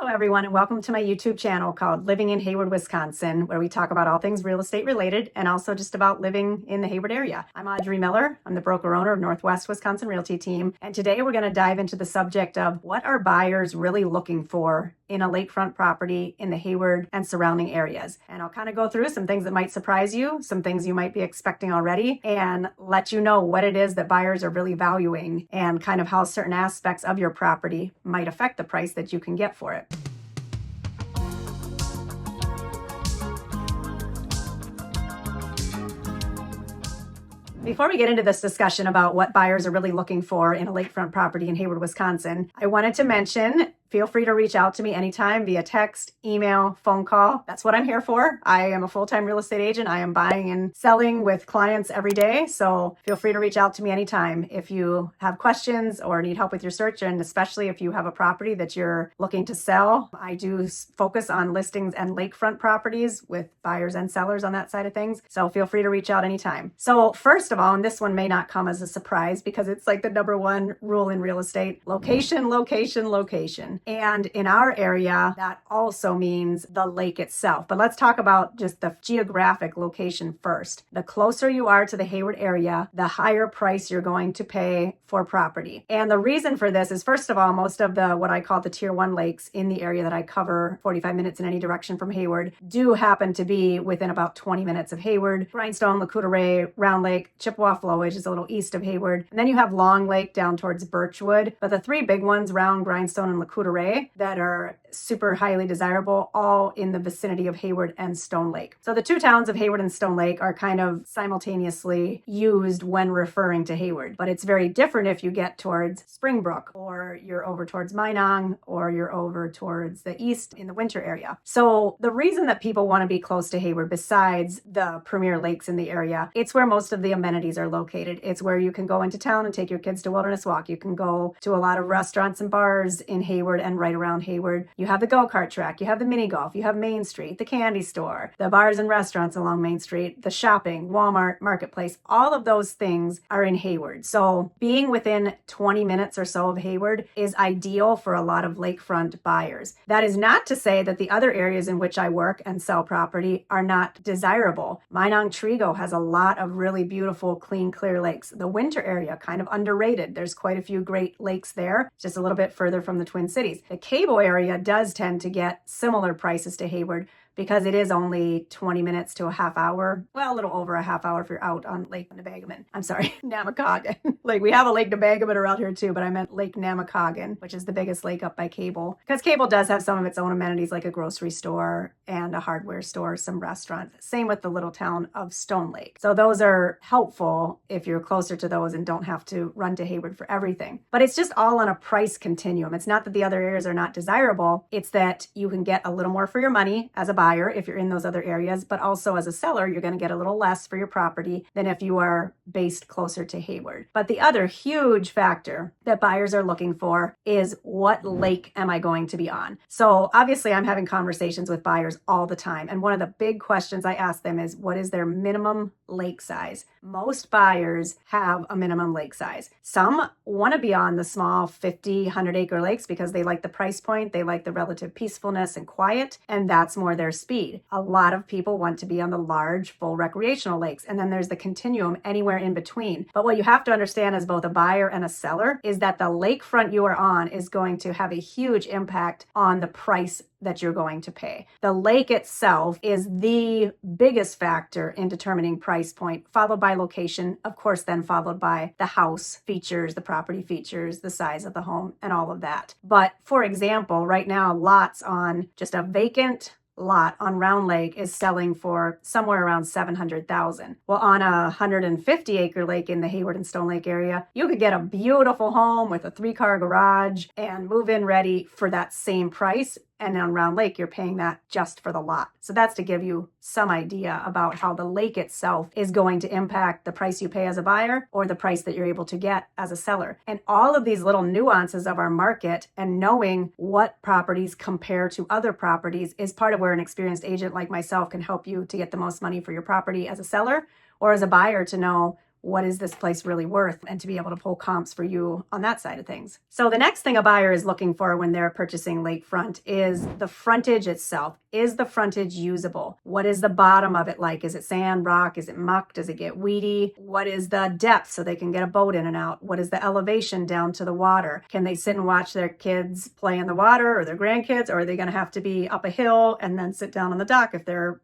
Hello, everyone, and welcome to my YouTube channel called Living in Hayward, Wisconsin, where we talk about all things real estate related and also just about living in the Hayward area. I'm Audrey Miller. I'm the broker owner of Northwest Wisconsin Realty Team. And today we're going to dive into the subject of what are buyers really looking for in a lakefront property in the Hayward and surrounding areas. And I'll kind of go through some things that might surprise you, some things you might be expecting already, and let you know what it is that buyers are really valuing and kind of how certain aspects of your property might affect the price that you can get for it. Before we get into this discussion about what buyers are really looking for in a lakefront property in Hayward, Wisconsin, I wanted to mention, feel free to reach out to me anytime via text, email, phone call. That's what I'm here for. I am a full-time real estate agent. I am buying and selling with clients every day. So feel free to reach out to me anytime if you have questions or need help with your search, and especially if you have a property that you're looking to sell. I do focus on listings and lakefront properties with buyers and sellers on that side of things. So feel free to reach out anytime. So first of all, and this one may not come as a surprise because it's like the number one rule in real estate: location, location, location. And in our area, that also means the lake itself. But let's talk about just the geographic location first. The closer you are to the Hayward area, the higher price you're going to pay for property. And the reason for this is, first of all, most of the what I call the tier 1 lakes in the area that I cover 45 minutes in any direction from Hayward do happen to be within about 20 minutes of Hayward. Grindstone, Lac-Courte, Round Lake, Chippewa Flowage is a little east of Hayward. And then you have Long Lake down towards Birchwood. But the three big ones, Round, Grindstone, and Lac-Courte, that are super highly desirable, all in the vicinity of Hayward and Stone Lake. So the two towns of Hayward and Stone Lake are kind of simultaneously used when referring to Hayward. But it's very different if you get towards Springbrook, or you're over towards Minong, or you're over towards the east in the winter area. So the reason that people want to be close to Hayward, besides the premier lakes in the area, it's where most of the amenities are located. It's where you can go into town and take your kids to Wilderness Walk. You can go to a lot of restaurants and bars in Hayward and right around Hayward. You have the go-kart track, you have the mini golf, you have Main Street, the candy store, the bars and restaurants along Main Street, the shopping, Walmart, Marketplace. All of those things are in Hayward. So being within 20 minutes or so of Hayward is ideal for a lot of lakefront buyers. That is not to say that the other areas in which I work and sell property are not desirable. Minong-Trigo has a lot of really beautiful, clean, clear lakes. The winter area, kind of underrated. There's quite a few great lakes there, just a little bit further from the Twin Cities. The Cable area does tend to get similar prices to Hayward because it is only 20 minutes to a half hour. Well, a little over a half hour if you're out on Lake Nemacolin. I'm sorry, Nemacolin. Like, we have a Lake Nemacolin around here too, but I meant Lake Nemacolin, which is the biggest lake up by Cable. Because Cable does have some of its own amenities, like a grocery store and a hardware store, some restaurants. Same with the little town of Stone Lake. So those are helpful if you're closer to those and don't have to run to Hayward for everything. But it's just all on a price continuum. It's not that the other areas are not desirable. It's that you can get a little more for your money as a buyer if you're in those other areas, but also as a seller, you're going to get a little less for your property than if you are based closer to Hayward. But the other huge factor that buyers are looking for is, what lake am I going to be on? So obviously I'm having conversations with buyers all the time. And one of the big questions I ask them is, what is their minimum lake size? Most buyers have a minimum lake size. Some want to be on the small 50, 100 acre lakes because they like the price point, they like the relative peacefulness and quiet, and that's more their speed. A lot of people want to be on the large, full recreational lakes, and then there's the continuum anywhere in between. But what you have to understand as both a buyer and a seller is that the lakefront you are on is going to have a huge impact on the price that you're going to pay. The lake itself is the biggest factor in determining price point, followed by location, of course, then followed by the house features, the property features, the size of the home, and all of that. But for example, right now, lots on just a vacant lot on Round Lake is selling for somewhere around $700,000. Well, on a 150 acre lake in the Hayward and Stone Lake area, you could get a beautiful home with a 3-car garage and move in ready for that same price. And on Round Lake, you're paying that just for the lot. So that's to give you some idea about how the lake itself is going to impact the price you pay as a buyer or the price that you're able to get as a seller. And all of these little nuances of our market and knowing what properties compare to other properties is part of where an experienced agent like myself can help you to get the most money for your property as a seller, or as a buyer to know what is this place really worth, and to be able to pull comps for you on that side of things. So the next thing a buyer is looking for when they're purchasing lakefront is the frontage itself. Is the frontage usable? What is the bottom of it like? Is it sand, rock? Is it muck? Does it get weedy? What is the depth so they can get a boat in and out? What is the elevation down to the water? Can they sit and watch their kids play in the water or their grandkids, or are they going to have to be up a hill and then sit down on the dock if their,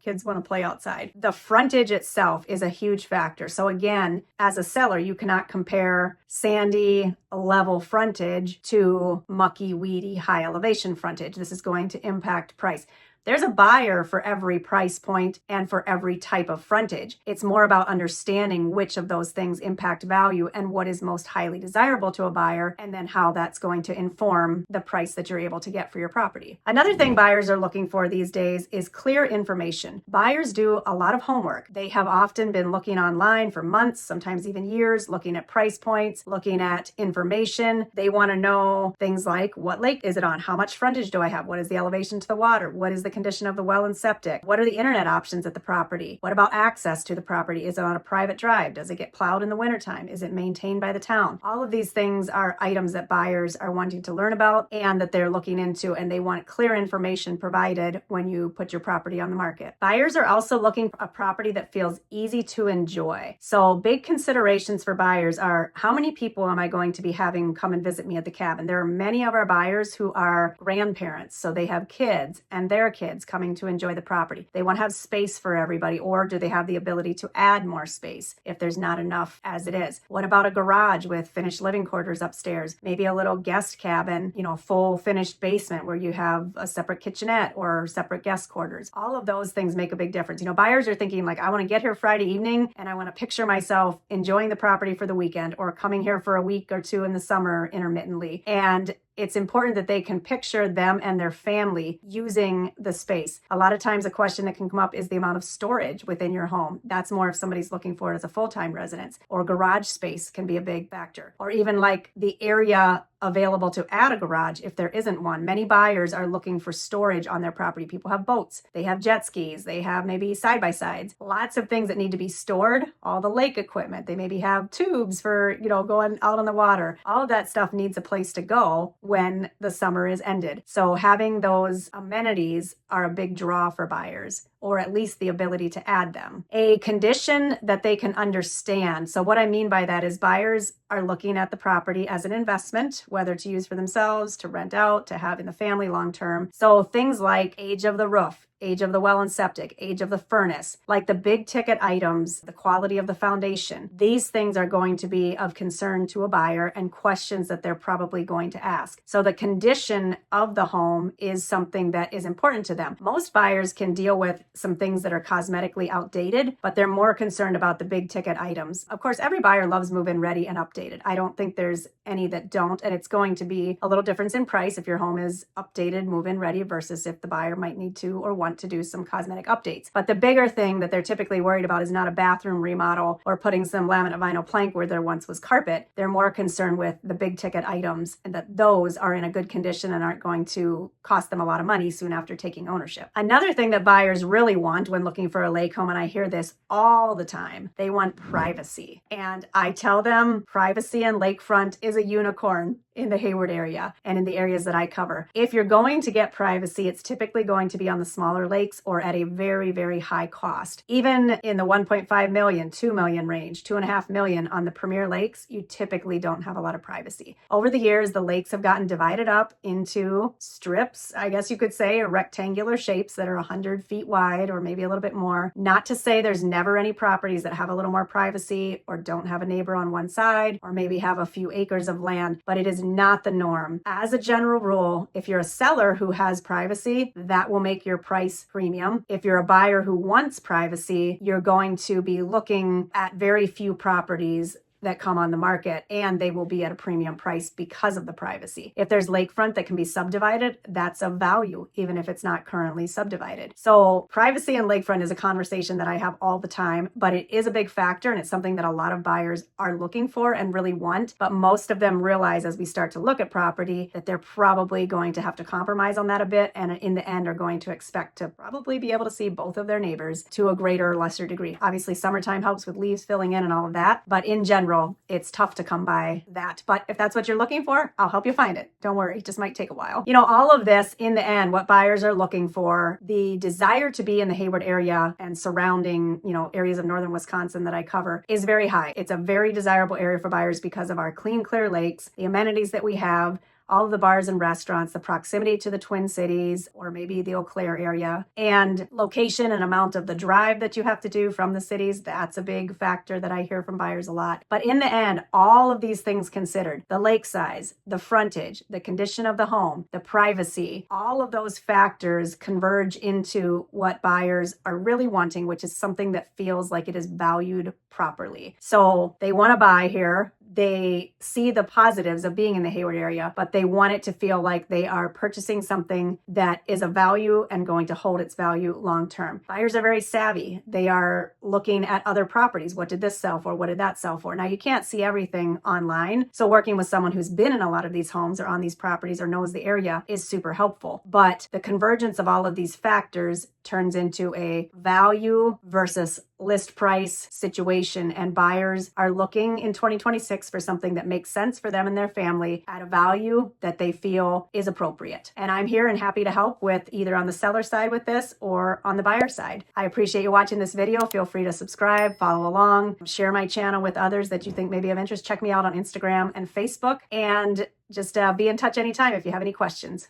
kids want to play outside? The frontage itself is a huge factor. So again, as a seller, you cannot compare sandy, level frontage to mucky, weedy, high elevation frontage. This is going to impact price. There's a buyer for every price point and for every type of frontage. It's more about understanding which of those things impact value and what is most highly desirable to a buyer, and then how that's going to inform the price that you're able to get for your property. Another thing buyers are looking for these days is clear information. Buyers do a lot of homework. They have often been looking online for months, sometimes even years, looking at price points, looking at information. They want to know things like, what lake is it on? How much frontage do I have? What is the elevation to the water? What is the condition of the well and septic? What are the internet options at the property? What about access to the property? Is it on a private drive? Does it get plowed in the wintertime? Is it maintained by the town? All of these things are items that buyers are wanting to learn about and that they're looking into, and they want clear information provided when you put your property on the market. Buyers are also looking for a property that feels easy to enjoy. So big considerations for buyers are, how many people am I going to be having come and visit me at the cabin? There are many of our buyers who are grandparents, so they have kids and their kids coming to enjoy the property. They want to have space for everybody, or do they have the ability to add more space if there's not enough as it is? What about a garage with finished living quarters upstairs? Maybe a little guest cabin, full finished basement where you have a separate kitchenette or separate guest quarters. All of those things make a big difference. Buyers are thinking like, I want to get here Friday evening and I want to picture myself enjoying the property for the weekend, or coming here for a week or two in the summer intermittently. And it's important that they can picture them and their family using the space. A lot of times a question that can come up is the amount of storage within your home. That's more if somebody's looking for it as a full-time residence, or garage space can be a big factor, or even like the area available to add a garage if there isn't one. Many buyers are looking for storage on their property. People have boats, they have jet skis, they have maybe side-by-sides, lots of things that need to be stored, all the lake equipment. They maybe have tubes for, going out on the water. All of that stuff needs a place to go when the summer is ended. So having those amenities are a big draw for buyers, or at least the ability to add them. A condition that they can understand. So what I mean by that is buyers are looking at the property as an investment, whether to use for themselves, to rent out, to have in the family long term. So things like age of the roof, age of the well and septic, age of the furnace, like the big ticket items, the quality of the foundation. These things are going to be of concern to a buyer and questions that they're probably going to ask. So the condition of the home is something that is important to them. Most buyers can deal with some things that are cosmetically outdated, but they're more concerned about the big ticket items. Of course, every buyer loves move-in ready and updated. I don't think there's any that don't, and it's going to be a little difference in price if your home is updated, move-in ready, versus if the buyer might need to or want to do some cosmetic updates. But the bigger thing that they're typically worried about is not a bathroom remodel or putting some laminate vinyl plank where there once was carpet. They're more concerned with the big ticket items, and that those are in a good condition and aren't going to cost them a lot of money soon after taking ownership. Another thing that buyers really want when looking for a lake home, and I hear this all the time, they want privacy. And I tell them privacy and lakefront is a unicorn in the Hayward area and in the areas that I cover. If you're going to get privacy, it's typically going to be on the smaller lakes or at a very, very high cost. Even in the 1.5 million, 2 million range, 2.5 million on the premier lakes, you typically don't have a lot of privacy. Over the years, the lakes have gotten divided up into strips, I guess you could say, or rectangular shapes that are 100 feet wide or maybe a little bit more. Not to say there's never any properties that have a little more privacy or don't have a neighbor on one side or maybe have a few acres of land, but it is not the norm. As a general rule, if you're a seller who has privacy, that will make your price premium. If you're a buyer who wants privacy, you're going to be looking at very few properties that come on the market, and they will be at a premium price because of the privacy. If there's lakefront that can be subdivided, that's of value, even if it's not currently subdivided. So privacy and lakefront is a conversation that I have all the time, but it is a big factor, and it's something that a lot of buyers are looking for and really want. But most of them realize as we start to look at property that they're probably going to have to compromise on that a bit, and in the end are going to expect to probably be able to see both of their neighbors to a greater or lesser degree. Obviously, summertime helps with leaves filling in and all of that, but in general, it's tough to come by that. But if that's what you're looking for, I'll help you find it. Don't worry, it just might take a while. All of this in the end, what buyers are looking for, the desire to be in the Hayward area and surrounding, areas of northern Wisconsin that I cover is very high. It's a very desirable area for buyers because of our clean, clear lakes, the amenities that we have, all of the bars and restaurants, the proximity to the Twin Cities or maybe the Eau Claire area, and location and amount of the drive that you have to do from the cities. That's a big factor that I hear from buyers a lot. But in the end, all of these things considered, the lake size, the frontage, the condition of the home, the privacy, all of those factors converge into what buyers are really wanting, which is something that feels like it is valued properly. So they want to buy here. They see the positives of being in the Hayward area, but they want it to feel like they are purchasing something that is of value and going to hold its value long term. Buyers are very savvy. They are looking at other properties. What did this sell for? What did that sell for? Now, you can't see everything online. So working with someone who's been in a lot of these homes or on these properties or knows the area is super helpful. But the convergence of all of these factors turns into a value versus list price situation, and buyers are looking in 2026 for something that makes sense for them and their family at a value that they feel is appropriate. And I'm here and happy to help with either on the seller side with this or on the buyer side. I appreciate you watching this video. Feel free to subscribe, follow along, share my channel with others that you think may be of interest. Check me out on Instagram and Facebook, and just be in touch anytime if you have any questions.